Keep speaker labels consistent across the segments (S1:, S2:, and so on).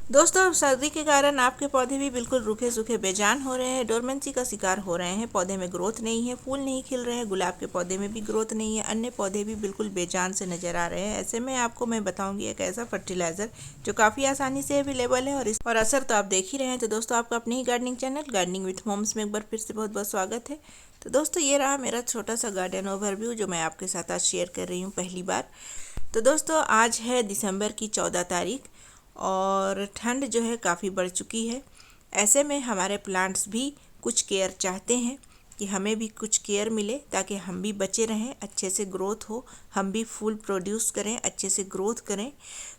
S1: दोस्तों, सर्दी के कारण आपके पौधे भी बिल्कुल रूखे सूखे बेजान हो रहे हैं, डोरमेंसी का शिकार हो रहे हैं। पौधे में ग्रोथ नहीं है, फूल नहीं खिल रहे हैं, गुलाब के पौधे में भी ग्रोथ नहीं है, अन्य पौधे भी बिल्कुल बेजान से नजर आ रहे हैं। ऐसे में आपको मैं बताऊंगी एक ऐसा फर्टिलाइजर जो काफ़ी आसानी से अवेलेबल है और असर तो आप देख ही रहे हैं। तो दोस्तों, आपका अपने ही gardening channel gardening with moms में एक बार फिर से बहुत बहुत स्वागत है। तो दोस्तों, ये रहा मेरा छोटा सा गार्डन ओवरव्यू जो मैं आपके साथ आज शेयर कर रही हूँ पहली बार। तो दोस्तों, आज है दिसंबर की 14 तारीख और ठंड जो है काफ़ी बढ़ चुकी है। ऐसे में हमारे प्लांट्स भी कुछ केयर चाहते हैं कि हमें भी कुछ केयर मिले ताकि हम भी बचे रहें, अच्छे से ग्रोथ हो, हम भी फूल प्रोड्यूस करें, अच्छे से ग्रोथ करें।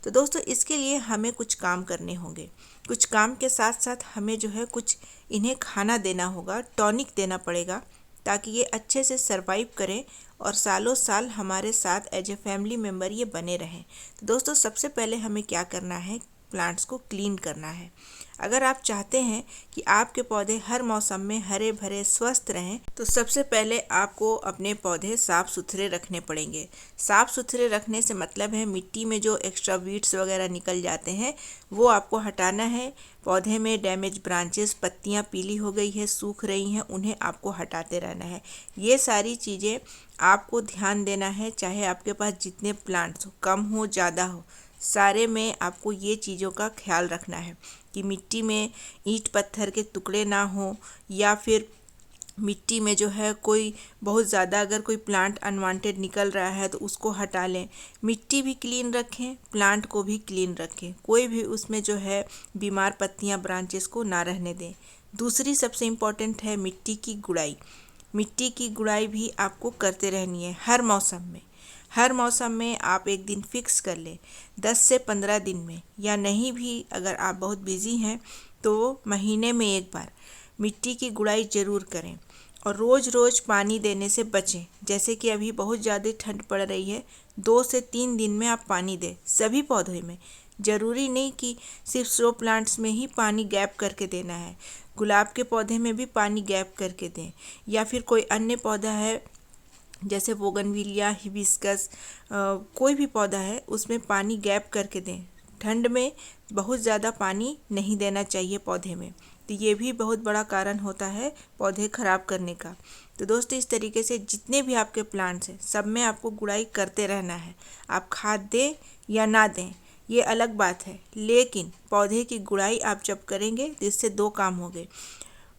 S1: तो दोस्तों, इसके लिए हमें कुछ काम करने होंगे। कुछ काम के साथ साथ हमें जो है कुछ इन्हें खाना देना होगा, टॉनिक देना पड़ेगा ताकि ये अच्छे से सरवाइव करें और सालों साल हमारे साथ एज ए फैमिली मेम्बर ये बने रहें। तो दोस्तों, सबसे पहले हमें क्या करना है, प्लांट्स को क्लीन करना है। अगर आप चाहते हैं कि आपके पौधे हर मौसम में हरे भरे स्वस्थ रहें तो सबसे पहले आपको अपने पौधे साफ़ सुथरे रखने पड़ेंगे। साफ़ सुथरे रखने से मतलब है मिट्टी में जो एक्स्ट्रा वीड्स वगैरह निकल जाते हैं वो आपको हटाना है। पौधे में डैमेज ब्रांचेस, पत्तियां पीली हो गई है, सूख रही हैं, उन्हें आपको हटाते रहना है। ये सारी चीज़ें आपको ध्यान देना है, चाहे आपके पास जितने प्लांट्स हो, कम हो ज़्यादा हो, सारे में आपको ये चीज़ों का ख्याल रखना है कि मिट्टी में ईंट पत्थर के टुकड़े ना हो या फिर मिट्टी में जो है कोई बहुत ज़्यादा अगर कोई प्लांट अनवांटेड निकल रहा है तो उसको हटा लें। मिट्टी भी क्लीन रखें, प्लांट को भी क्लीन रखें, कोई भी उसमें जो है बीमार पत्तियां, ब्रांचेस को ना रहने दें। दूसरी सबसे इम्पॉर्टेंट है मिट्टी की गुड़ाई। मिट्टी की गुड़ाई भी आपको करते रहनी है हर मौसम में। हर मौसम में आप एक दिन फिक्स कर लें, 10 से 15 दिन में, या नहीं भी अगर आप बहुत बिजी हैं तो महीने में एक बार मिट्टी की गुड़ाई ज़रूर करें। और रोज़ रोज़ पानी देने से बचें। जैसे कि अभी बहुत ज़्यादा ठंड पड़ रही है, 2 से 3 दिन में आप पानी दें सभी पौधों में। ज़रूरी नहीं कि सिर्फ शो प्लांट्स में ही पानी गैप करके देना है, गुलाब के पौधे में भी पानी गैप करके दें, या फिर कोई अन्य पौधा है जैसे बोगनविलिया, हिबिस्कस, कोई भी पौधा है उसमें पानी गैप करके दें। ठंड में बहुत ज़्यादा पानी नहीं देना चाहिए पौधे में, तो ये भी बहुत बड़ा कारण होता है पौधे ख़राब करने का। तो दोस्तों, इस तरीके से जितने भी आपके प्लांट्स हैं सब में आपको गुड़ाई करते रहना है। आप खाद दें या ना दें ये अलग बात है, लेकिन पौधे की गुड़ाई आप जब करेंगे तो इससे 2 काम होंगे।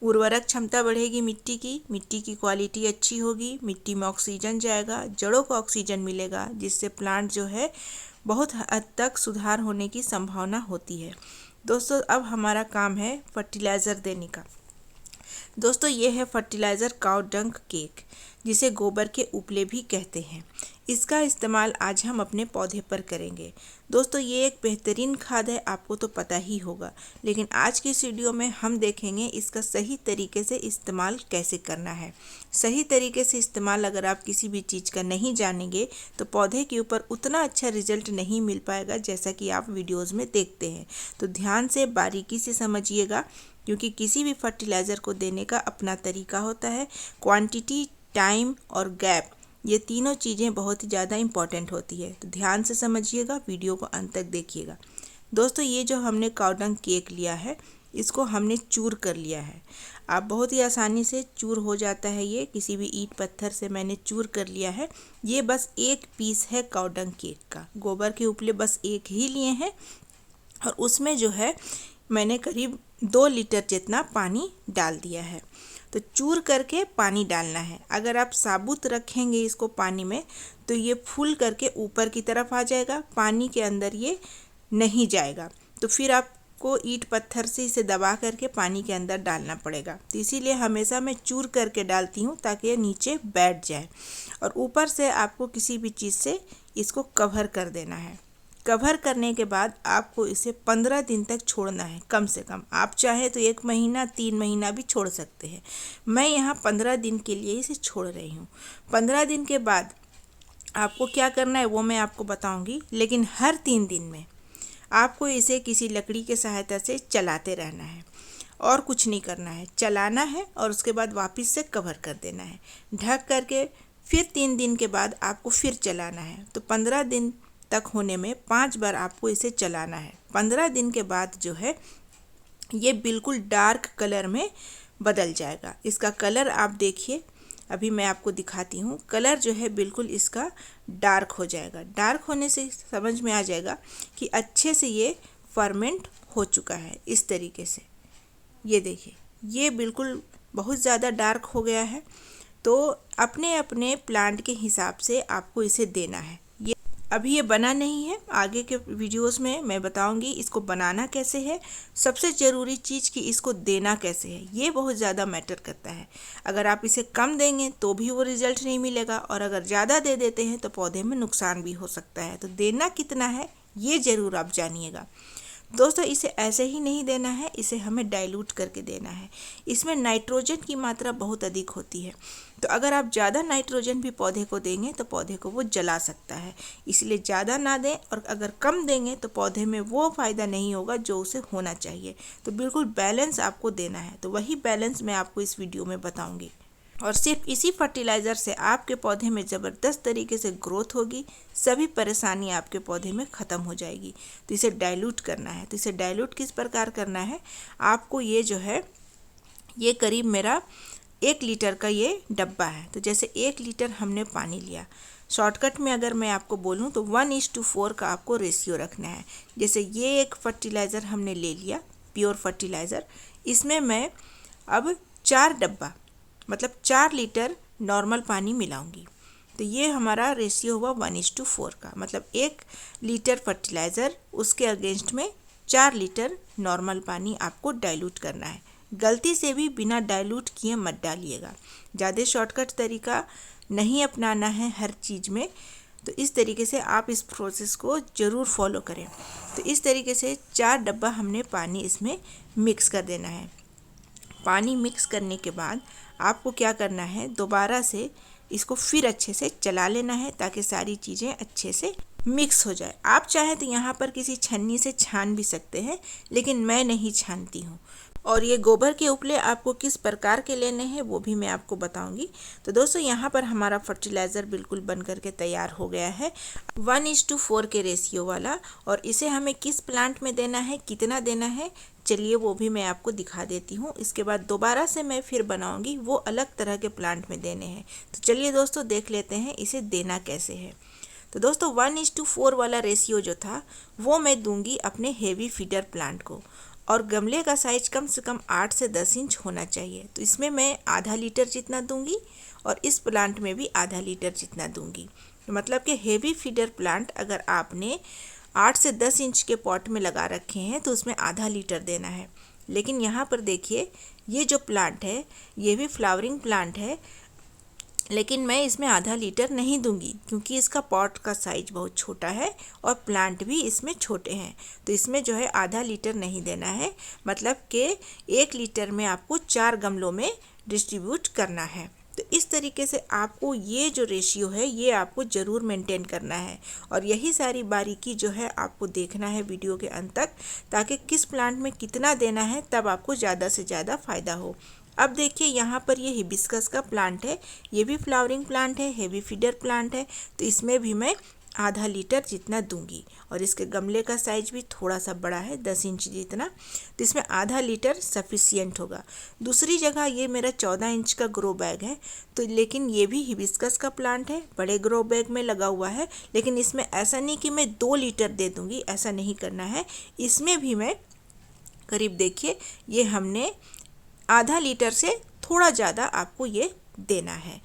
S1: उर्वरक क्षमता बढ़ेगी, मिट्टी की क्वालिटी अच्छी होगी, मिट्टी में ऑक्सीजन जाएगा, जड़ों को ऑक्सीजन मिलेगा, जिससे प्लांट जो है बहुत हद तक सुधार होने की संभावना होती है। दोस्तों, अब हमारा काम है फर्टिलाइज़र देने का। दोस्तों, ये है फर्टिलाइज़र काउ डंक केक, जिसे गोबर के उपले भी कहते हैं। इसका इस्तेमाल आज हम अपने पौधे पर करेंगे। दोस्तों, ये एक बेहतरीन खाद है, आपको तो पता ही होगा, लेकिन आज की इस वीडियो में हम देखेंगे इसका सही तरीके से इस्तेमाल कैसे करना है। सही तरीके से इस्तेमाल अगर आप किसी भी चीज़ का नहीं जानेंगे तो पौधे के ऊपर उतना अच्छा रिजल्ट नहीं मिल पाएगा जैसा कि आप वीडियोज़ में देखते हैं। तो ध्यान से बारीकी से समझिएगा, क्योंकि किसी भी फर्टिलाइज़र को देने का अपना तरीका होता है। क्वांटिटी, टाइम और गैप, ये तीनों चीज़ें बहुत ही ज़्यादा इम्पॉर्टेंट होती है। तो ध्यान से समझिएगा, वीडियो को अंत तक देखिएगा। दोस्तों, ये जो हमने काउडंग केक लिया है इसको हमने चूर कर लिया है। आप बहुत ही आसानी से चूर हो जाता है, ये किसी भी ईंट पत्थर से मैंने चूर कर लिया है। ये बस एक पीस है काउडंग केक का। गोबर के उपले बस एक ही लिए हैं और उसमें जो है मैंने करीब 2 लीटर जितना पानी डाल दिया है। तो चूर करके पानी डालना है। अगर आप साबुत रखेंगे इसको पानी में तो ये फूल करके ऊपर की तरफ आ जाएगा, पानी के अंदर ये नहीं जाएगा। तो फिर आपको ईंट पत्थर से इसे दबा करके पानी के अंदर डालना पड़ेगा। तो इसीलिए हमेशा मैं चूर करके डालती हूँ ताकि ये नीचे बैठ जाए। और ऊपर से आपको किसी भी चीज़ से इसको कवर कर देना है। कवर करने के बाद आपको इसे 15 दिन तक छोड़ना है कम से कम। आप चाहे तो 1 महीना, 3 महीना भी छोड़ सकते हैं। मैं यहाँ 15 दिन के लिए इसे छोड़ रही हूँ। 15 दिन के बाद आपको क्या करना है वो मैं आपको बताऊँगी, लेकिन हर 3 दिन में आपको इसे किसी लकड़ी के सहायता से चलाते रहना है और कुछ नहीं करना है। चलाना है और उसके बाद वापस से कवर कर देना है ढक करके। फिर 3 दिन के बाद आपको फिर चलाना है। तो 15 दिन तक होने में 5 बार आपको इसे चलाना है। 15 दिन के बाद जो है ये बिल्कुल डार्क कलर में बदल जाएगा। इसका कलर आप देखिए, अभी मैं आपको दिखाती हूँ। कलर जो है बिल्कुल इसका डार्क हो जाएगा। डार्क होने से समझ में आ जाएगा कि अच्छे से ये फर्मेंट हो चुका है। इस तरीके से ये देखिए, ये बिल्कुल बहुत ज़्यादा डार्क हो गया है। तो अपने अपने प्लांट के हिसाब से आपको इसे देना है। अभी ये बना नहीं है, आगे के वीडियोस में मैं बताऊंगी इसको बनाना कैसे है। सबसे ज़रूरी चीज़ कि इसको देना कैसे है, ये बहुत ज़्यादा मैटर करता है। अगर आप इसे कम देंगे तो भी वो रिज़ल्ट नहीं मिलेगा, और अगर ज़्यादा दे देते हैं तो पौधे में नुकसान भी हो सकता है। तो देना कितना है ये ज़रूर आप जानिएगा दोस्तों। इसे ऐसे ही नहीं देना है, इसे हमें डाइल्यूट करके देना है। इसमें नाइट्रोजन की मात्रा बहुत अधिक होती है, तो अगर आप ज़्यादा नाइट्रोजन भी पौधे को देंगे तो पौधे को वो जला सकता है। इसलिए ज़्यादा ना दें, और अगर कम देंगे तो पौधे में वो फ़ायदा नहीं होगा जो उसे होना चाहिए। तो बिल्कुल बैलेंस आपको देना है। तो वही बैलेंस मैं आपको इस वीडियो में बताऊँगी, और सिर्फ इसी फर्टिलाइज़र से आपके पौधे में ज़बरदस्त तरीके से ग्रोथ होगी। सभी परेशानी आपके पौधे में ख़त्म हो जाएगी। तो इसे डाइल्यूट करना है। तो इसे डाइल्यूट किस प्रकार करना है, आपको ये जो है, ये करीब मेरा 1 लीटर का ये डब्बा है। तो जैसे 1 लीटर हमने पानी लिया, शॉर्टकट में अगर मैं आपको बोलूँ तो 1:4 का आपको रेशियो रखना है। जैसे ये एक फर्टिलाइज़र हमने ले लिया, प्योर फर्टिलाइज़र, इसमें मैं अब 4 डब्बा मतलब 4 लीटर नॉर्मल पानी मिलाऊंगी। तो ये हमारा रेशियो हुआ 1:4 का, मतलब 1 लीटर फर्टिलाइज़र, उसके अगेंस्ट में 4 लीटर नॉर्मल पानी आपको डाइल्यूट करना है। गलती से भी बिना डाइल्यूट किए मत डालिएगा। ज़्यादा शॉर्टकट तरीका नहीं अपनाना है हर चीज़ में। तो इस तरीके से आप इस प्रोसेस को ज़रूर फॉलो करें। तो इस तरीके से 4 डब्बा हमने पानी इसमें मिक्स कर देना है। पानी मिक्स करने के बाद आपको क्या करना है, दोबारा से इसको फिर अच्छे से चला लेना है ताकि सारी चीज़ें अच्छे से मिक्स हो जाए। आप चाहें तो यहाँ पर किसी छन्नी से छान भी सकते हैं, लेकिन मैं नहीं छानती हूँ। और ये गोबर के उपले आपको किस प्रकार के लेने हैं वो भी मैं आपको बताऊंगी। तो दोस्तों यहाँ पर हमारा फर्टिलाइज़र बिल्कुल बन करके तैयार हो गया है, 1:4 के रेशियो वाला। और इसे हमें किस प्लांट में देना है, कितना देना है, चलिए वो भी मैं आपको दिखा देती हूँ। इसके बाद दोबारा से मैं फिर बनाऊंगी, वो अलग तरह के प्लांट में देने हैं। तो चलिए दोस्तों देख लेते हैं इसे देना कैसे है। तो दोस्तों 1:4 वाला रेशियो जो था वो मैं दूंगी अपने हेवी फीडर प्लांट को, और गमले का साइज कम से कम 8 से 10 इंच होना चाहिए। तो इसमें मैं आधा लीटर जितना दूंगी, और इस प्लांट में भी आधा लीटर जितना दूंगी। तो मतलब कि हेवी फीडर प्लांट अगर आपने 8 से 10 इंच के पॉट में लगा रखे हैं तो उसमें आधा लीटर देना है। लेकिन यहाँ पर देखिए, ये जो प्लांट है ये भी फ्लावरिंग प्लांट है, लेकिन मैं इसमें आधा लीटर नहीं दूंगी क्योंकि इसका पॉट का साइज बहुत छोटा है और प्लांट भी इसमें छोटे हैं। तो इसमें जो है आधा लीटर नहीं देना है, मतलब कि 1 लीटर में आपको 4 गमलों में डिस्ट्रीब्यूट करना है। तो इस तरीके से आपको ये जो रेशियो है ये आपको ज़रूर मेंटेन करना है, और यही सारी बारीकी जो है आपको देखना है वीडियो के अंत तक, ताकि किस प्लांट में कितना देना है तब आपको ज़्यादा से ज़्यादा फ़ायदा हो। अब देखिए यहाँ पर ये हिबिस्कस का प्लांट है, ये भी फ्लावरिंग प्लांट है, हेवी फीडर प्लांट है। तो इसमें भी मैं आधा लीटर जितना दूंगी, और इसके गमले का साइज भी थोड़ा सा बड़ा है, 10 इंच जितना। तो इसमें आधा लीटर सफिशियंट होगा। दूसरी जगह ये मेरा 14 इंच का ग्रो बैग है, तो लेकिन ये भी हिबिस्कस का प्लांट है, बड़े ग्रो बैग में लगा हुआ है। लेकिन इसमें ऐसा नहीं कि मैं 2 लीटर दे दूँगी, ऐसा नहीं करना है। इसमें भी मैं करीब देखिए, ये हमने आधा लीटर से थोड़ा ज़्यादा आपको ये देना है।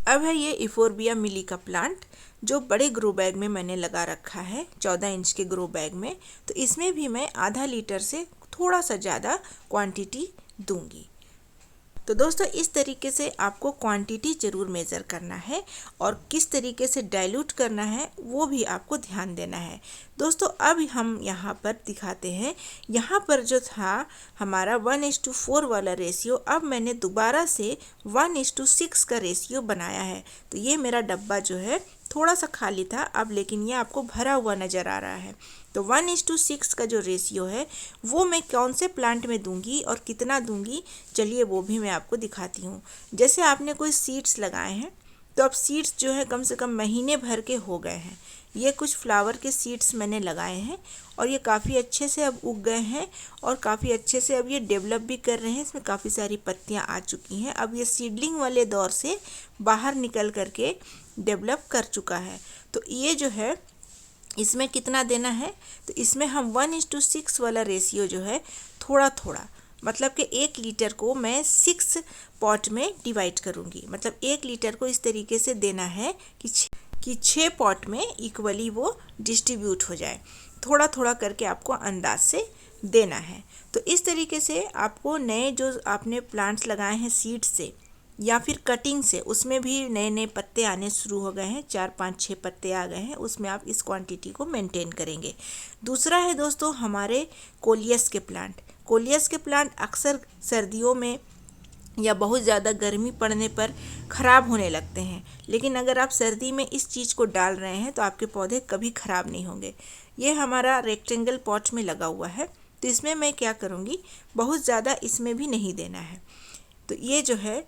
S1: अब है ये इफोर्बिया मिली का प्लांट, जो बड़े ग्रो बैग में मैंने लगा रखा है, 14 इंच के ग्रो बैग में। तो इसमें भी मैं आधा लीटर से थोड़ा सा ज़्यादा क्वांटिटी दूंगी। तो दोस्तों इस तरीके से आपको क्वांटिटी ज़रूर मेज़र करना है, और किस तरीके से डाइल्यूट करना है वो भी आपको ध्यान देना है। दोस्तों अब हम यहाँ पर दिखाते हैं, यहाँ पर जो था हमारा 1:4 वाला रेशियो, अब मैंने दोबारा से 1:6 का रेशियो बनाया है। तो ये मेरा डब्बा जो है थोड़ा सा खाली था अब, लेकिन ये आपको भरा हुआ नज़र आ रहा है। तो 1:6 का जो रेशियो है वो मैं कौन से प्लांट में दूंगी और कितना दूंगी, चलिए वो भी मैं आपको दिखाती हूँ। जैसे आपने कोई सीड्स लगाए हैं, तो अब सीड्स जो है कम से कम महीने भर के हो गए हैं, ये कुछ फ्लावर के सीड्स मैंने लगाए हैं और ये काफ़ी अच्छे से अब उग गए हैं और काफ़ी अच्छे से अब ये डेवलप भी कर रहे हैं। इसमें काफ़ी सारी पत्तियां आ चुकी हैं। अब ये सीडलिंग वाले दौर से बाहर निकल करके डेवलप कर चुका है। तो ये जो है इसमें कितना देना है, तो इसमें हम 1:6 वाला रेशियो जो है थोड़ा थोड़ा, मतलब कि 1 लीटर को मैं 6 पॉट में डिवाइड करूँगी। मतलब 1 लीटर को इस तरीके से देना है कि 6 पॉट में इक्वली वो डिस्ट्रीब्यूट हो जाए। थोड़ा थोड़ा करके आपको अंदाज से देना है। तो इस तरीके से आपको नए जो आपने प्लांट्स लगाए हैं सीड से या फिर कटिंग से, उसमें भी नए नए पत्ते आने शुरू हो गए हैं, 4 5 6 पत्ते आ गए हैं, उसमें आप इस क्वांटिटी को मेंटेन करेंगे। दूसरा है दोस्तों हमारे कोलियस के प्लांट। कोलियस के प्लांट अक्सर सर्दियों में या बहुत ज़्यादा गर्मी पड़ने पर ख़राब होने लगते हैं, लेकिन अगर आप सर्दी में इस चीज़ को डाल रहे हैं तो आपके पौधे कभी ख़राब नहीं होंगे। ये हमारा रेक्टेंगल पॉट में लगा हुआ है, तो इसमें मैं क्या करूँगी, बहुत ज़्यादा इसमें भी नहीं देना है। तो ये जो है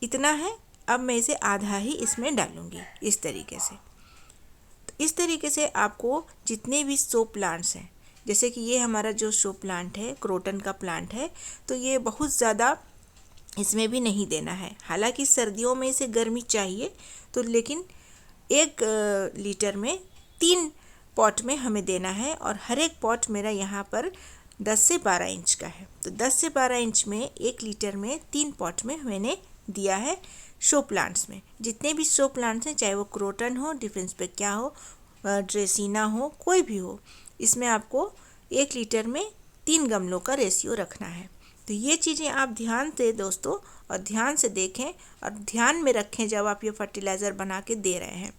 S1: इतना है, अब मैं इसे आधा ही इसमें डालूँगी इस तरीके से। तो इस तरीके से आपको जितने भी शो प्लांट्स हैं, जैसे कि ये हमारा जो शो प्लांट है क्रोटन का प्लांट है, तो ये बहुत ज़्यादा इसमें भी नहीं देना है। हालांकि सर्दियों में इसे गर्मी चाहिए, तो लेकिन 1 लीटर में 3 पॉट में हमें देना है। और हर एक पॉट मेरा यहाँ पर 10 से 12 इंच का है, तो 10 से 12 इंच में 1 लीटर में 3 पॉट में मैंने दिया है शो प्लांट्स में। जितने भी शो प्लांट्स हैं, चाहे वो क्रोटन हो, डिफेंस पे क्या हो, ड्रेसिना हो, कोई भी हो, इसमें आपको 1 लीटर में 3 गमलों का रेशियो रखना है। तो ये चीज़ें आप ध्यान से दोस्तों और ध्यान से देखें और ध्यान में रखें जब आप ये फर्टिलाइज़र बना के दे रहे हैं।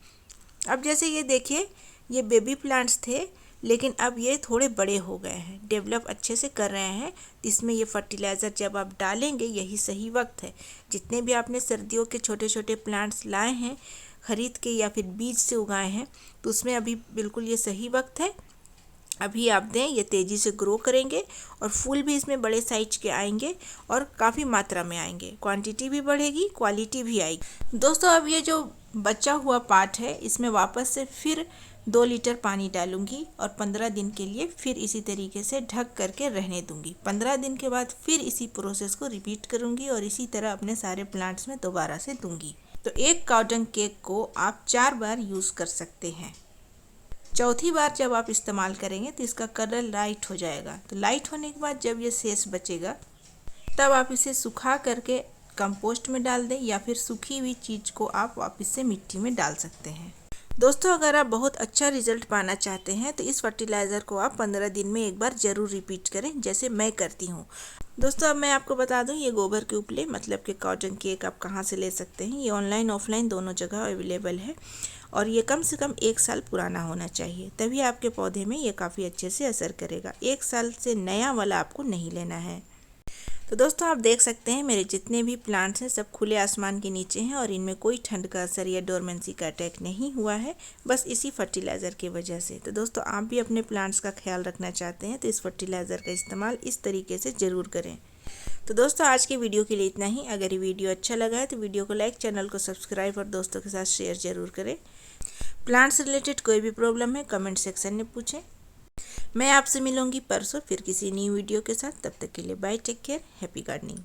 S1: अब जैसे ये देखिए, ये बेबी प्लांट्स थे, लेकिन अब ये थोड़े बड़े हो गए हैं, डेवलप अच्छे से कर रहे हैं। इसमें ये फर्टिलाइज़र जब आप डालेंगे यही सही वक्त है। जितने भी आपने सर्दियों के छोटे छोटे प्लांट्स लाए हैं ख़रीद के या फिर बीज से उगाए हैं, तो उसमें अभी बिल्कुल ये सही वक्त है। अभी आप दें, ये तेज़ी से ग्रो करेंगे और फूल भी इसमें बड़े साइज के आएंगे और काफ़ी मात्रा में आएंगे। क्वांटिटी भी बढ़ेगी, क्वालिटी भी आएगी। दोस्तों अब ये जो बचा हुआ पार्ट है, इसमें वापस से फिर 2 लीटर पानी डालूंगी और 15 दिन के लिए फिर इसी तरीके से ढक करके रहने दूंगी। 15 दिन के बाद फिर इसी प्रोसेस को रिपीट करूंगी और इसी तरह अपने सारे प्लांट्स में दोबारा से दूंगी। तो एक कॉटन केक को आप 4 बार यूज़ कर सकते हैं। चौथी बार जब आप इस्तेमाल करेंगे तो इसका कलर लाइट हो जाएगा। तो लाइट होने के बाद जब ये शेष बचेगा, तब आप इसे सुखा करके कंपोस्ट में डाल दें या फिर सूखी हुई चीज़ को आप वापस से मिट्टी में डाल सकते हैं। दोस्तों अगर आप बहुत अच्छा रिजल्ट पाना चाहते हैं तो इस फर्टिलाइज़र को आप 15 दिन में एक बार ज़रूर रिपीट करें, जैसे मैं करती हूँ। दोस्तों अब मैं आपको बता दूं, ये गोबर के उपले मतलब कि कॉटन केक आप कहाँ से ले सकते हैं। ये ऑनलाइन ऑफलाइन दोनों जगह अवेलेबल है और ये कम से कम 1 साल पुराना होना चाहिए, तभी आपके पौधे में ये काफ़ी अच्छे से असर करेगा। 1 साल से नया वाला आपको नहीं लेना है। तो दोस्तों आप देख सकते हैं मेरे जितने भी प्लांट्स हैं सब खुले आसमान के नीचे हैं और इनमें कोई ठंड का असर या डोरमेंसी का अटैक नहीं हुआ है, बस इसी फर्टिलाइज़र की वजह से। तो दोस्तों आप भी अपने प्लांट्स का ख्याल रखना चाहते हैं तो इस फर्टिलाइज़र का इस्तेमाल इस तरीके से ज़रूर करें। तो दोस्तों आज की वीडियो के लिए इतना ही। अगर ये वीडियो अच्छा लगा है तो वीडियो को लाइक, चैनल को सब्सक्राइब और दोस्तों के साथ शेयर ज़रूर करें। प्लांट्स रिलेटेड कोई भी प्रॉब्लम है कमेंट सेक्शन में पूछें। मैं आपसे मिलूंगी परसों फिर किसी न्यू वीडियो के साथ। तब तक के लिए bye, take care, happy gardening.